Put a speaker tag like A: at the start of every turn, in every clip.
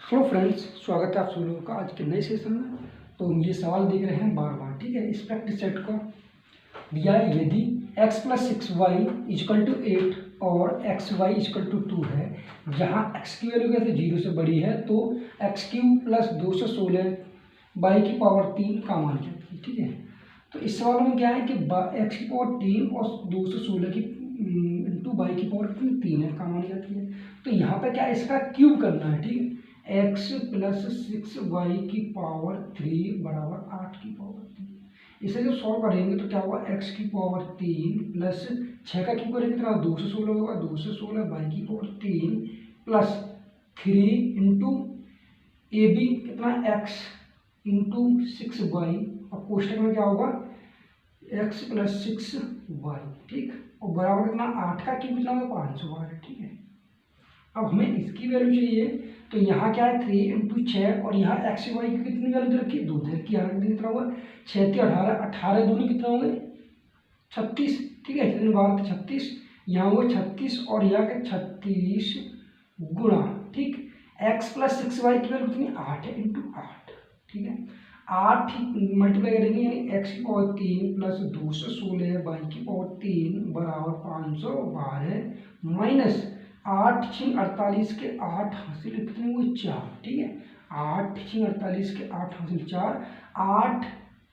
A: Hello friends, स्वागत है आप सभी लोगों का आज के नए सेशन में। तो हम ये सवाल देख रहे हैं बार बार, ठीक है। इस प्रैक्टिस सेट को दिया है, यदि x + 6y = 8 और xy = 2 है, जहाँ x की वैल्यू कैसे 0 से बड़ी है तो x³ + 216 y की पावर 3 का मान चाहिए, ठीक है। तो इस सवाल में क्या है कि x की पावर 3 और 216 की इंटू y की पावर 3 है का मान जाती है। तो यहाँ पे क्या इसका क्यूब करना है, ठीक है। x + 6y की पावर 3 बराबर 8 की पावर 3। इसे जब सॉल्व करेंगे तो क्या होगा, x की पावर 3 प्लस 6 का क्यूब करेंगे तो 216 होगा, 216 y की power 3 plus 3 into A B कितना x इंटू 6y और कोष्टक में क्या होगा x + 6y, ठीक। और बराबर कितना 8 का क्यूब कितना होगा 512 है, ठीक है। अब हमें इसकी वैल्यू चाहिए तो यहाँ क्या है 3 इंटू 6 और यहाँ एक्स वाई की कितनी वैल्यू रखी 2 की, यहाँ कितना होगा 6 × 18, 18 दूनी कितना होंगे 36, ठीक है। कितनी बार 36, यहाँ होगा 36 और यहाँ का 36 गुणा, ठीक। x + 6y की वैल्यू कितनी 8 है इंटू 8, ठीक है। 8 मल्टीप्लाई करेंगे यानी x की पावर 3 प्लस 216 y की पावर 3 बराबर 512 माइनस 8 × 48 के 8 हासिल कितने हुए 4, ठीक है। 8 × 48 के 8 हासिल 4, 8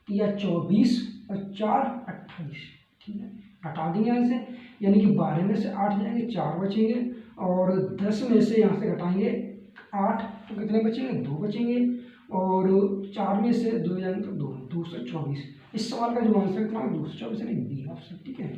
A: या 24 और 4 28, ठीक है। हटा देंगे यहाँ से, यानी कि 12 में से 8 जाएंगे 4 बचेंगे और 10 में से यहाँ से घटाएंगे 8 तो कितने बचेंगे 2 बचेंगे और 4 में से 2 जाएंगे तो 2, 224। इस सवाल का जो आंसर कितना है 224 यानी बी ऑप्शन, ठीक है।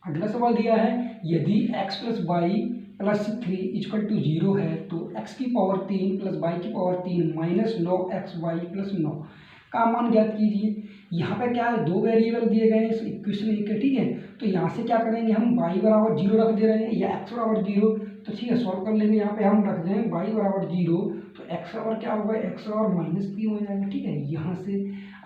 A: अगला सवाल दिया है, यदि x + y + 3 = 0 है तो x की पावर 3 प्लस y की पावर 3 माइनस 9xy + 9 का मान ज्ञात कीजिए। यहाँ पे क्या है, दो वेरिएबल दिए गए हैं इस इक्वेशन एक के, ठीक है। तो यहाँ से क्या करेंगे हम y बराबर 0 रख दे रहे हैं या x बराबर 0, तो ठीक है सॉल्व कर लेंगे। यहाँ पे हम रख दें y बराबर 0 तो x बराबर क्या होगा, x बराबर -3 हो जाएगा, ठीक है। यहाँ से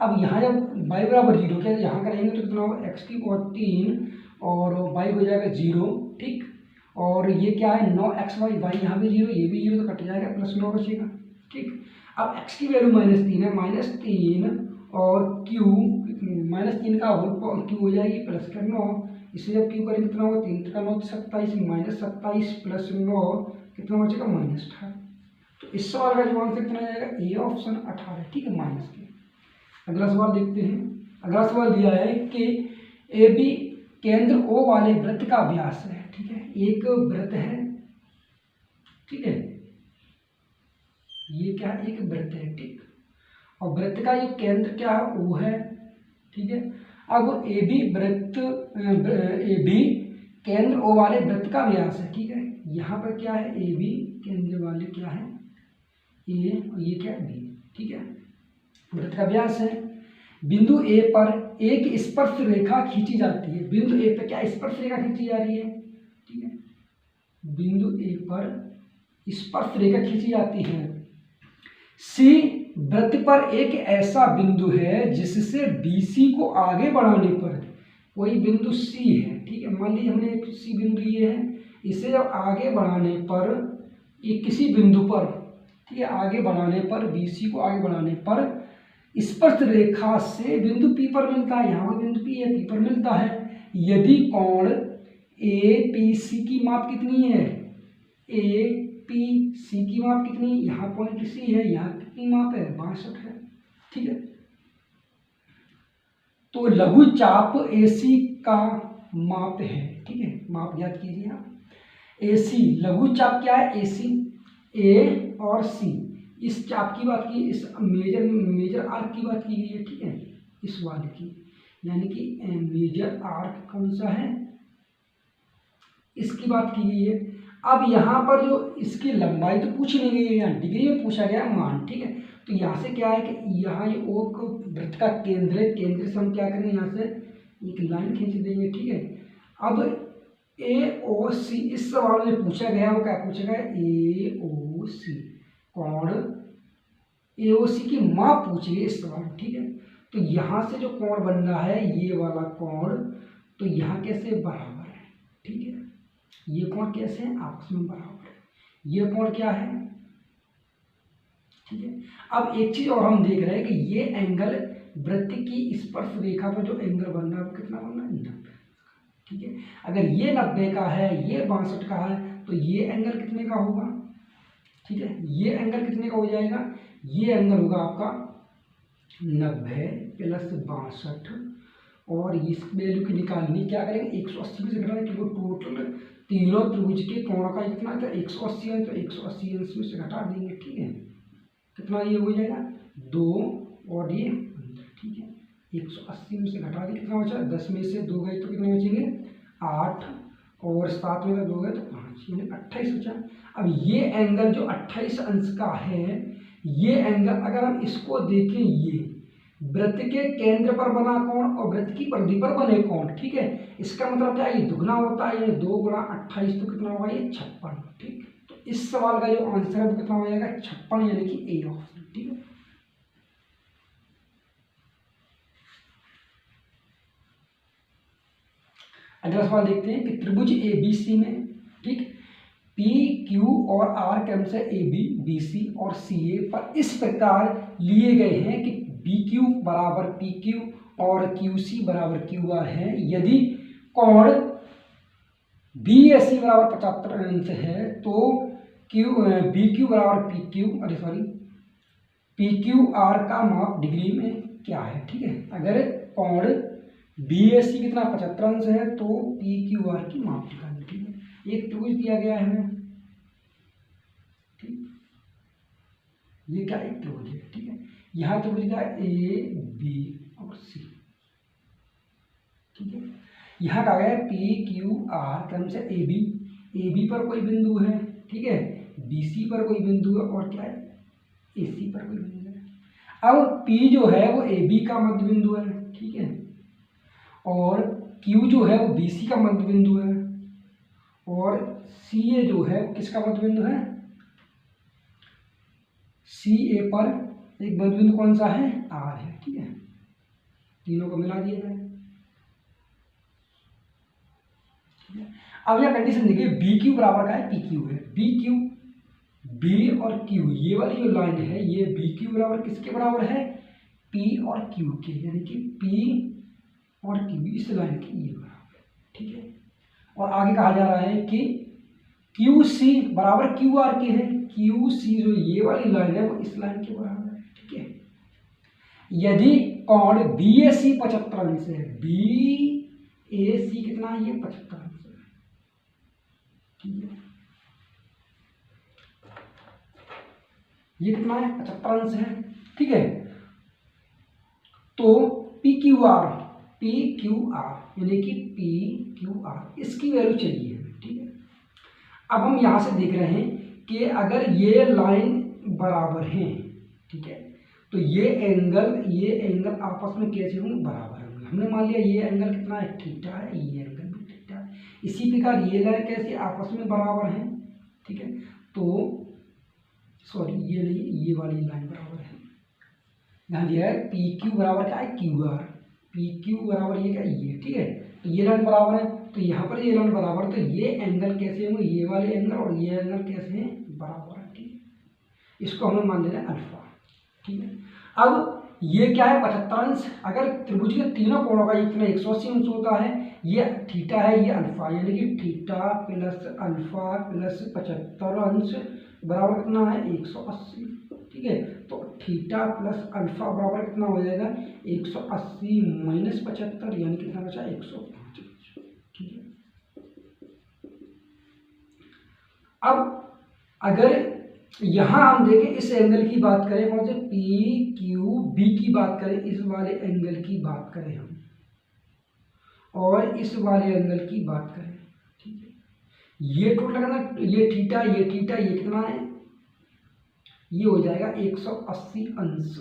A: अब यहाँ जब y बराबर 0 क्या यहाँ करेंगे तो कितना होगा x की पावर 3 और y हो जाएगा 0, ठीक। और ये क्या है 9xy, y यहाँ भी 0 ये भी 0 तो कट जाएगा प्लस 9 बचेगा, ठीक। अब x की वैल्यू -3 है, -3 और q -3 का होल q हो जाएगी प्लस का 9। इसे जब q करेंगे कितना होगा 3 का 9 27, -27 प्लस 9 कितना बचेगा -18। तो इस सवाल का जो आंसर कितना जाएगा ए ऑप्शन 18, ठीक है, माइनस के। अगला सवाल देखते हैं। अगला सवाल दिया है कि ए बी केंद्र O वाले वृत्त का व्यास है, ठीक है। एक वृत्त है, ठीक है, ये क्या है एक वृत्त है, ठीक। और वृत्त का ये केंद्र क्या है O है, ठीक है। अब ए बी केंद्र O वाले वृत्त का व्यास है, ठीक है। यहाँ पर क्या है ए बी केंद्र वाले क्या है ए और ये क्या है बी, ठीक है। वृत्त का व्यास है। बिंदु ए पर एक स्पर्श रेखा खींची जाती है। बिंदु ए पर क्या स्पर्श रेखा खींची जा रही है, ठीक है। बिंदु ए पर स्पर्श रेखा खींची जाती है। सी वृत्त पर एक ऐसा बिंदु है जिससे बीसी को आगे बढ़ाने पर, कोई बिंदु सी है, ठीक है। मान लीजिए हमने एक सी बिंदु ये है, इसे जब आगे बढ़ाने पर ये किसी बिंदु पर, ठीक है, आगे बढ़ाने पर बीसी को आगे बढ़ाने पर स्पर्श रेखा से बिंदु P पर मिलता है। यहाँ पर बिंदु P है, P पर मिलता है। यदि कोण APC की माप कितनी है, APC की माप कितनी, यहाँ पॉइंट C है, यहाँ कितनी माप है 62 है, ठीक है। तो लघु चाप AC का माप है, ठीक है, माप ज्ञात कीजिए आप। AC लघु चाप क्या है AC, A और C, इस चाप की बात की, इस मेजर आर्क की बात की गई है, ठीक है, इस वाले की, यानी कि मेजर आर्क कौन सा है इसकी बात की गई है। अब यहाँ पर जो इसकी लंबाई तो पूछ नहीं गई है, यहाँ डिग्री में पूछा गया मान, ठीक है। तो यहाँ से क्या है कि यहाँ ये ओ वृत्त का केंद्र है, केंद्र से हम क्या करेंगे यहाँ से एक लाइन खींच देंगे, ठीक है। अब AOC इस सवाल में पूछा गया, वो क्या पूछा गया AOC कोण AOC की माप पूछी है इस सवाल, ठीक है। तो यहाँ से जो कोण बन रहा है ये वाला कोण, तो यहाँ कैसे बराबर है, ठीक है। ये कोण कैसे हैं, आपस में बराबर है। ये कोण क्या है, ठीक है। अब एक चीज और हम देख रहे हैं कि ये एंगल वृत्त की स्पर्श रेखा पर जो एंगल बन रहा है वो कितना बन रहा है, 90, ठीक है। अगर ये 90 का है, ये 62 का है, तो ये एंगल कितने का होगा, ठीक है। ये एंगल कितने का हो जाएगा, ये एंगल होगा आपका 90 प्लस 62, और इस वैल्यू की निकालनी क्या करेंगे, 180 में से घटाएंगे, क्योंकि टोटल तीनों त्रिभुज के कोण का कितना था, 180 है, तो 180 अंश में से घटा देंगे, ठीक है। कितना ये हो जाएगा 2 और ये 15, ठीक है। 180 में से घटा दें, कितना बचा, 10 में से 2 गए तो कितने बचेंगे 8, और 7 में से 2 गए तो 5, यानी 28 बचा। अब ये एंगल जो 28 अंश का है, ये एंगल अगर हम इसको देखें, ये वृत्त के केंद्र पर बना कोण और वृत्त की परिधि पर बने कोण, ठीक है। इसका मतलब क्या है, ये दुगना होता है, ये 2 गुणा 28 तो कितना होगा, ये 56, ठीक। तो इस सवाल का जो आंसर है वो कितना हो जाएगा, 56, यानी कि ए ऑप्शन, ठीक है। अगला सवाल देखते हैं कि त्रिभुज ABC में, ठीक, पी क्यू और आर क्रम से AB BC और CA पर इस प्रकार लिए गए हैं कि BQ बराबर PQ और QC बराबर QR है। यदि कोण BAC बराबर 75 अंश है तो BQ बराबर PQR का माप डिग्री में क्या है, ठीक है। अगर कोण BAC कितना 75 अंश है तो PQR की माप निकालनी, ठीक है। एक त्रिभुज दिया गया है हमें, ठीक, ये क्या एक त्रिभुज है, ठीक है। यहाँ त्रिभुज का AB और C, ठीक है। यहाँ कहा गया है PQR क्रम से AB पर कोई बिंदु है, ठीक है, BC पर कोई बिंदु है, और क्या है AC पर कोई बिंदु है। अब P जो है वो AB का मध्य बिंदु है, ठीक है, और Q जो है वो BC का मध्य बिंदु है, और CA जो है वो किसका मध्य बिंदु है, CA पर एक मध्य बिंदु कौन सा है, R है, ठीक है। तीनों को मिला दिया जाए, ठीक है। अब यह कंडीशन देखिए, BQ बराबर का है PQ है, BQ B और Q, ये वाली जो लाइन है ये BQ बराबर किसके बराबर है, P और Q के, यानी कि P और Q इस लाइन के ये बराबर है, ठीक है। और आगे कहा जा रहा है कि QC बराबर QR के है, QC जो ये वाली लाइन है वो इस लाइन के बराबर है, ठीक है। यदि कोण BAC 75 अंश है, BAC कितना है, ये 75 अंश है, ठीक है। ये कितना है, 75 अंश है, ठीक है। तो PQR यानी कि PQR इसकी वैल्यू चाहिए, ठीक है। अब हम यहाँ से देख रहे हैं कि अगर ये लाइन बराबर हैं, ठीक है, तो ये एंगल आपस में कैसे होंगे, बराबर होंगे। हमने मान लिया ये एंगल कितना है, थीटा है, ये एंगल भी थीटा है। इसी प्रकार ये लाइन कैसे आपस में बराबर हैं, ठीक है। तो सॉरी ये नहीं, ये वाली लाइन बराबर है, यहाँ दिया है PQ बराबर क्या है, QR, PQ बराबर ये क्या, ये, ठीक है। तो ये लाइन बराबर है, तो यहाँ पर ये लाइन बराबर, तो ये एंगल कैसे होंगे, ये वाले एंगल और ये एंगल कैसे हैं, बराबर है, ठीक है। इसको हमें मान लेना है अल्फा, ठीक है। अब ये क्या है 75 अंश, अगर त्रिभुज के तीनों कोणों का इतना 180 अंश होता है, ये थीटा है, ये अल्फा, यानी कि थीटा प्लस अल्फा प्लस 75 अंश बराबर कितना है, 180, ठीक है। तो थीटा प्लस अल्फा बराबर कितना हो जाएगा, 180 माइनस 75, यानी कितना बचा, 105, ठीक है। अब अगर यहाँ हम देखें इस एंगल की बात करें, कौन से PQB की बात करें, इस वाले एंगल की बात करें हम, और इस वाले एंगल की बात करें, ठीक है। ये टोटल कितना, ये थीटा, ये कितना है, ये हो जाएगा 180 अंश,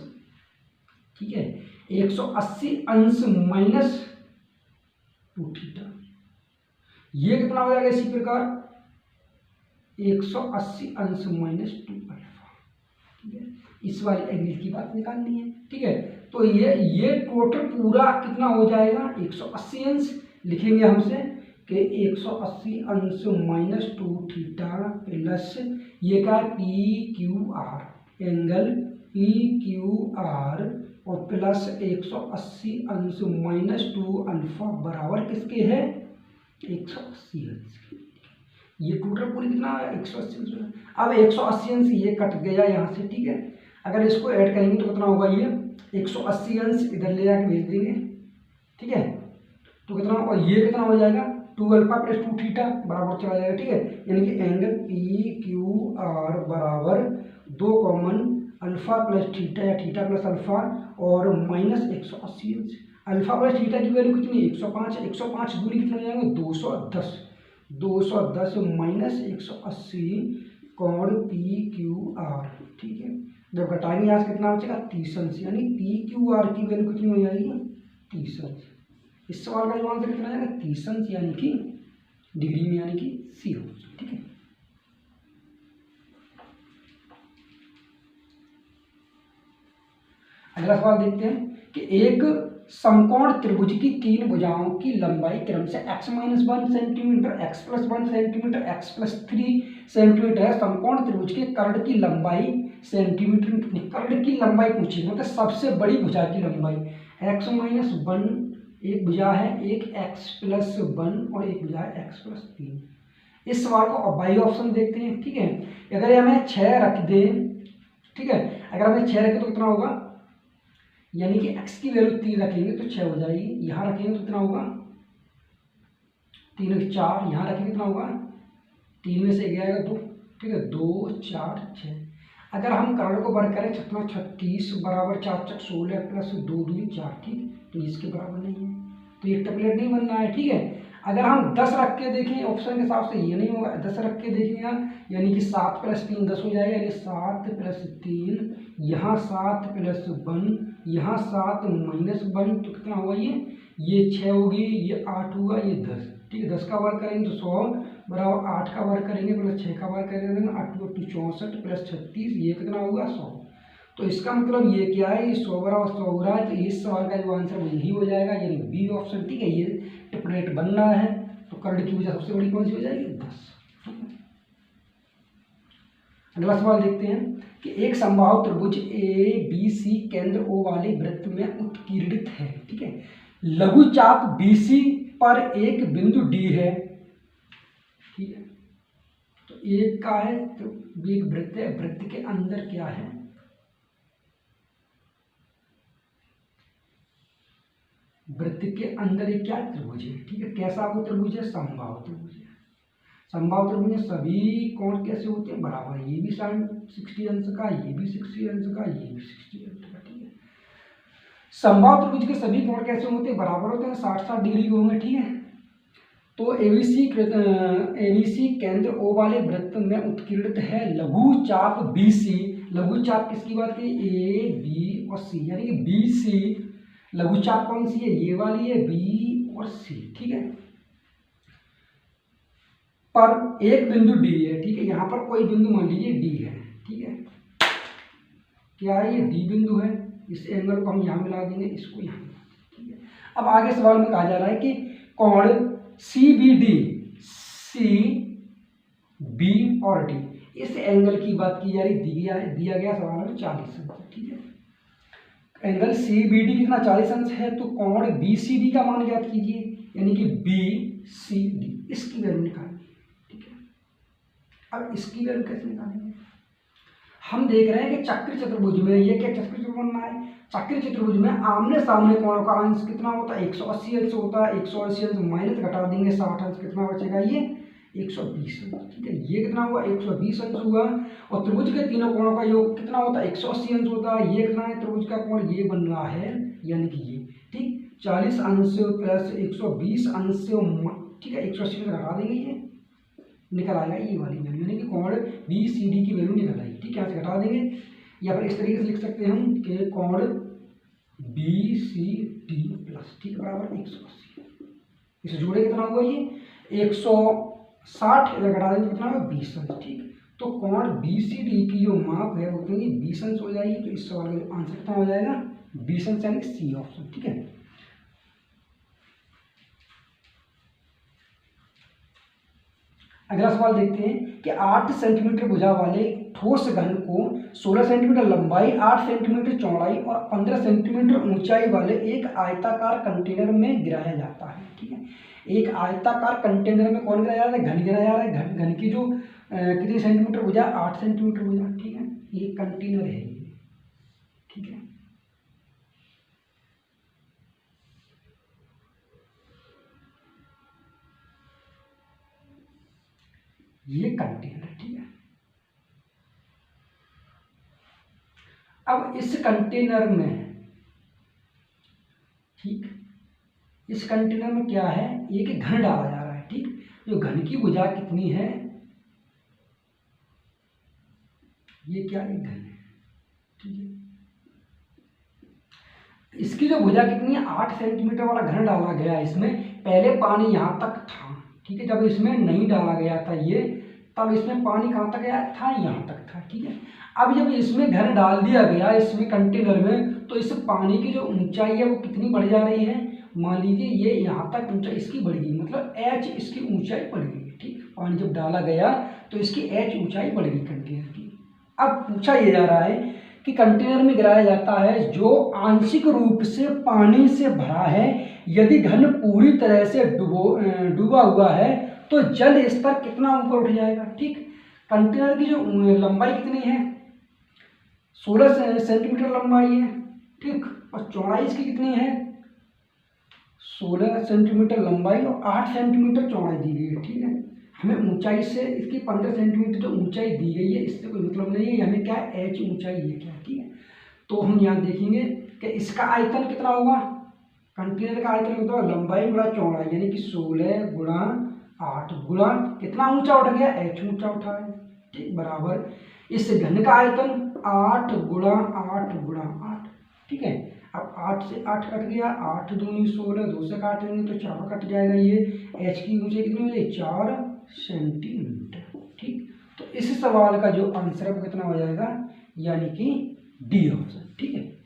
A: ठीक है। 180 अंश माइनस 2 थीटा, ये कितना हो जाएगा, इसी प्रकार 180 अंश माइनस 2 अल्फा, ठीक है। इस वाले एंगल की बात निकालनी है, ठीक है। तो ये टोटल पूरा कितना हो जाएगा, 180 अंश लिखेंगे हमसे, कि 180 अंश माइनस 2 थीटा प्लस ये क्या है P Q R, angle P Q R और प्लस 180 अंश माइनस 2 अल्फा बराबर किसके है 180 अंश। ये टोटल पूरी कितना है 180 अंश। अब 180 अंश ये कट गया यहाँ से, ठीक है। अगर इसको ऐड करेंगे तो कितना होगा, ये 180 अंश इधर ले जाके भेज देंगे, ठीक है। तो कितना, और ये कितना हो जाएगा 2 अल्फा प्लस 2 थीटा बराबर चला जाएगा, ठीक है। यानी कि एंगल पी क्यू आर बराबर 2 कॉमन अल्फा प्लस थीटा या थीटा प्लस अल्फा और माइनस 180 अंश। अल्फा प्लस थीटा की वैल्यू कितनी 105 है, 105 दूरी कितना हो जाएगा 210, 210 माइनस 180 कोण पी क्यू आर, ठीक है। जब घटाएंगे यहाँ से कितना बचेगा 30 अंश, यानी पी क्यू आर की वैल्यू कितनी हो जाएगी 30 अंश। इस सवाल का जो आंसर कितना आएगा 30 अंश, यानी कि डिग्री में, यानी कि सी हो, ठीक है। अगला सवाल देखते हैं कि एक समकोण त्रिभुज की 3 भुजाओं की लंबाई क्रम से x-1 centimetre, x+1 centimetre, x+3 centimetre है। समकोण त्रिभुज के कर्ण की लंबाई सेंटीमीटर में कितनी, कर्ण की लंबाई पूछी, मतलब सबसे बड़ी भुजा की लंबाई। x-1 एक भुजा है, एक x+1 और एक भुजा है x+3। इस सवाल को बाई ऑप्शन देखते हैं, ठीक है। अगर हमें 6 रख दें, ठीक है, अगर हमें 6 रखें तो कितना होगा, यानी कि x की वैल्यू 3 रखेंगे तो 6 हो जाएगी, यहाँ रखेंगे तो कितना होगा 3 4, यहाँ रखेंगे कितना होगा 3 में से गया 2, ठीक है, 2 4 6। अगर हम कर्ण को वर्ग करें कितना 36 बराबर 4 4 16 प्लस 2 2 4, ठीक, तो इसके बराबर नहीं है, तो ये टेबलेट नहीं बनना है, ठीक है। अगर हम 10 रख के देखें ऑप्शन के हिसाब से ये नहीं होगा, 10 रख के देखें यहाँ, यानी कि 7 + 3 10 हो जाएगा, यानी 7 + 3, यहाँ 7 + 1, यहाँ 7 - 1, तो कितना होगा ये 6 होगी, ये 8 हुआ, ये 10, ठीक है। 10 का वर्ग करेंगे तो 100 बराबर 8 का वर्ग करेंगे प्लस 6 का वर्ग करेंगे 8 × 2 64 प्लस 36, ये कितना होगा 100। तो इसका मतलब ये क्या है, ये 100 बराबर 100 हो रहा है, तो इस सवाल का जो आंसर वो यही हो जाएगा, यानी बी ऑप्शन, ठीक है। ये ट्रिपलेट बन रहा है, तो कर्ण की भुजा सबसे बड़ी कौन सी हो जाएगी 10। अगला सवाल देखते हैं कि एक समबाहु त्रिभुज ए बी सी केंद्र ओ वाले वृत्त में उत्कीर्णित है, ठीक है। लघु चाप बी सी पर एक बिंदु डी है, ठीक है। तो एक का है, तो एक वृत्त है, वृत्त के अंदर क्या है, वृत्त के अंदर एक क्या त्रिभुज है, ठीक है। कैसा वो त्रिभुज है, समबाहु त्रिभुज है। समबाहु त्रिभुज में सभी कोण कैसे होते हैं बराबर, ये भी sin 60 अंश का, ये भी 60 अंश का, ये भी 60 अंश का, ठीक है। समबाहु त्रिभुज के सभी कोण कैसे होते हैं बराबर होते हैं, 60-60 डिग्री के होंगे, ठीक है। तो एबीसी केंद्र ओ वाले वृत्त में उत्कीर्णित है लघु चाप बी सी। लघु चाप किसकी बात की, ए बी और सी, यानी कि बी सी लघु चाप कौन सी है, ये वाली है, बी और सी, ठीक है। पर एक बिंदु डी है, ठीक है। यहाँ पर कोई बिंदु मान लीजिए डी है, ठीक है। क्या है, ये डी बिंदु है, इस एंगल को हम यहाँ मिला देंगे, इसको यहाँ, ठीक है। अब आगे सवाल में कहा जा रहा है कि कोण C B D, C B और डी, इस एंगल की बात की जा रही, दिया गया सवाल में 40 अंश, ठीक है। एंगल सी बी डी कितना 40 अंश है, तो कोण बी सी डी का मान ज्ञात कीजिए, यानी कि बी सी डी, इसकी वैल्यू निकालिए, ठीक है। अब इसकी वैल्यू कैसे निकालेंगे, हम देख रहे हैं कि चक्र चतुर्भुज में, ये क्या चक्र चतुर्भुज बनना है, चक्र चतुर्भुज में आमने सामने कोणों का अंश कितना होता है 180 अंश होता है, 180 अंश माइनस घटा देंगे 60 अंश, कितना बचेगा ये 120 अंश, ठीक है। ये कितना हुआ 120 अंश हुआ, और त्रिभुज के तीनों कोणों का योग कितना होता है 180 अंश होता है, ये कितना है त्रिभुज का कोण, ये बन रहा है, यानी कि ये, ठीक, 40 अंश प्लस 120 अंश, ठीक है, 180 में घटा देंगे, ये निकल आएगा ये वाली वैल्यू, यानी कि कोण बी सी डी की वैल्यू निकल आएगी, ठीक है। यहाँ से घटा देंगे, या फिर इस तरीके से लिख सकते हैं हम कि कोण बी सी डी प्लस, ठीक, बराबर 180, इसे जोड़े कितना हुआ ये 160, इधर घटा देंगे तो कितना होगा 20 अंश, ठीक। तो कोण बी सी डी की जो माप है वो कितनी 20 अंश हो जाएगी, तो इस सवाल का आंसर कितना हो जाएगा 20 अंश, यानी सी ऑप्शन, ठीक है। अगला सवाल देखते हैं कि 8 सेंटीमीटर भुजा वाले ठोस घन को 16 सेंटीमीटर लंबाई, 8 सेंटीमीटर चौड़ाई और 15 सेंटीमीटर ऊंचाई वाले एक आयताकार कंटेनर में गिराया जाता है। ठीक है, एक आयताकार कंटेनर में कौन गिराया जा रहा है? घन गिराया जा रहा है। घन की जो कितनी सेंटीमीटर भुजा? 8 सेंटीमीटर भुजा। ठीक है, ये कंटेनर है ये। ठीक है, ये कंटेनर। ठीक है, अब इस कंटेनर में, ठीक, इस कंटेनर में क्या है? एक घन डाला जा रहा है। ठीक, जो घन की भुजा कितनी है? ये क्या? एक घन है। ठीक है, इसकी जो भुजा कितनी है? 8 सेंटीमीटर वाला घन डाला गया इसमें। पहले पानी यहाँ तक था। ठीक है, जब इसमें नहीं डाला गया था ये, तब इसमें पानी कहाँ तक गया था? यहाँ तक था। ठीक है, अब जब इसमें घन डाल दिया गया इसमें कंटेनर में, तो इस पानी की जो ऊंचाई है वो कितनी बढ़ जा रही है? मान लीजिए ये यहाँ तक ऊंचाई इसकी बढ़ गई, मतलब h इसकी ऊंचाई बढ़ गई। ठीक, पानी जब डाला गया तो इसकी h ऊंचाई बढ़ गई कंटेनर की। अब पूछा ये जा रहा है कि कंटेनर में गिराया जाता है जो आंशिक रूप से पानी से भरा है। यदि घन पूरी तरह से डूबा हुआ है तो जल स्तर कितना ऊपर उठ जाएगा? ठीक, कंटेनर की जो लंबाई कितनी है? 16 सेंटीमीटर लंबाई है। ठीक, और चौड़ाई इसकी कितनी है? 16 सेंटीमीटर लंबाई और 8 सेंटीमीटर चौड़ाई दी गई है। ठीक है, हमें ऊंचाई से इसकी 15 सेंटीमीटर जो ऊंचाई दी गई है इससे कोई मतलब नहीं है, हमें क्या है? h ऊंचाई है क्या? ठीक है, तो हम यहाँ देखेंगे कि इसका आयतन कितना होगा? कंटेनर का आयतन होता है लंबाई गुणा चौड़ाई, यानी कि 16 गुणा 8 गुणा कितना ऊंचा उठ गया? h ऊंचा उठा है। ठीक, बराबर इस घन का आयतन 8 गुणा 8 गुणा 8। ठीक है, अब 8 से 8 कट गया, 8 दूनी 16, 2 से काटेंगे तो 4 कट जाएगा। ये h की ऊंचाई कितनी हो जाएगी? 4 सेंटीमीटर। ठीक, तो इस सवाल का जो आंसर है वो कितना हो जाएगा? यानी कि डी ऑप्शन। ठीक है।